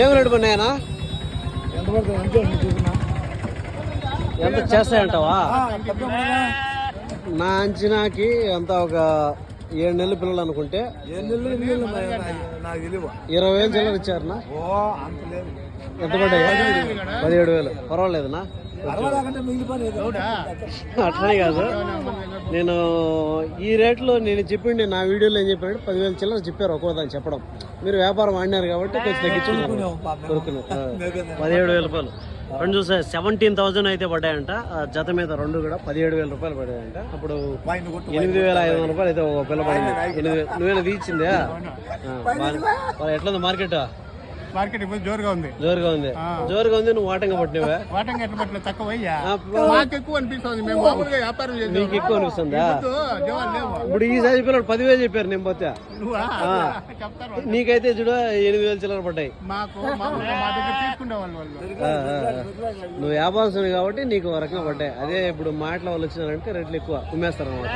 ఏం రేటు పడినాయనా? ఎంత చేస్తాయంటావా? నా అంచనాకి అంతా ఒక 7 నెలల పిల్లలు అనుకుంటే 20,000 చిల్లర ఇచ్చారనా? ఎంత పడ్డాయి? 17,000. పర్వాలేదునా? అట్లనే కాదు, నేను ఈ రేట్లో నేను చెప్పిండి నా వీడియోలో ఏం చెప్పానంటే 10,000 చిల్లర చెప్పారు ఒక్కోదాన్ని చెప్పడం. మీరు వ్యాపారం ఆడినారు కాబట్టి కొంచెం తగ్గించుకున్నారు. 17,000 రూపాయలు. రెండు చూసా 17,000 అయితే పడ్డాయంట. జత మీద రెండు కూడా 17,000 రూపాయలు పడ్డాయంట. అప్పుడు 8,500 రూపాయలు అయితే ఒక పిల్ల పడింది. 8,000 నువ్వేనా తీసిందే? ఎట్లా మార్కెట్? మార్కెట్ ఇప్పుడు జోరుగా ఉంది. నువ్వు వాటంగా పట్టినవే? వాటంగా ఎట్లా పట్టిన తక్కువ మాకు ఎక్కువ అనిపిస్తుంది. మేము మామూలుగా వ్యాపారం చేస్తాం. నీకు ఎక్కువ అనిపిస్తుందా? ఇప్పుడు ఈ సైజు పిల్లలు 10,000 చెప్పారు. నేను పోతే నీకైతే చూడ 8,000 చిల్లర పడ్డాయి. నువ్వు వ్యాపారం కాబట్టి నీకు రకంగా పడ్డాయి. అదే ఇప్పుడు మాటల వాళ్ళు వచ్చినారంటే రేట్లు ఎక్కువ కుమ్మేస్తారు అన్నమాట.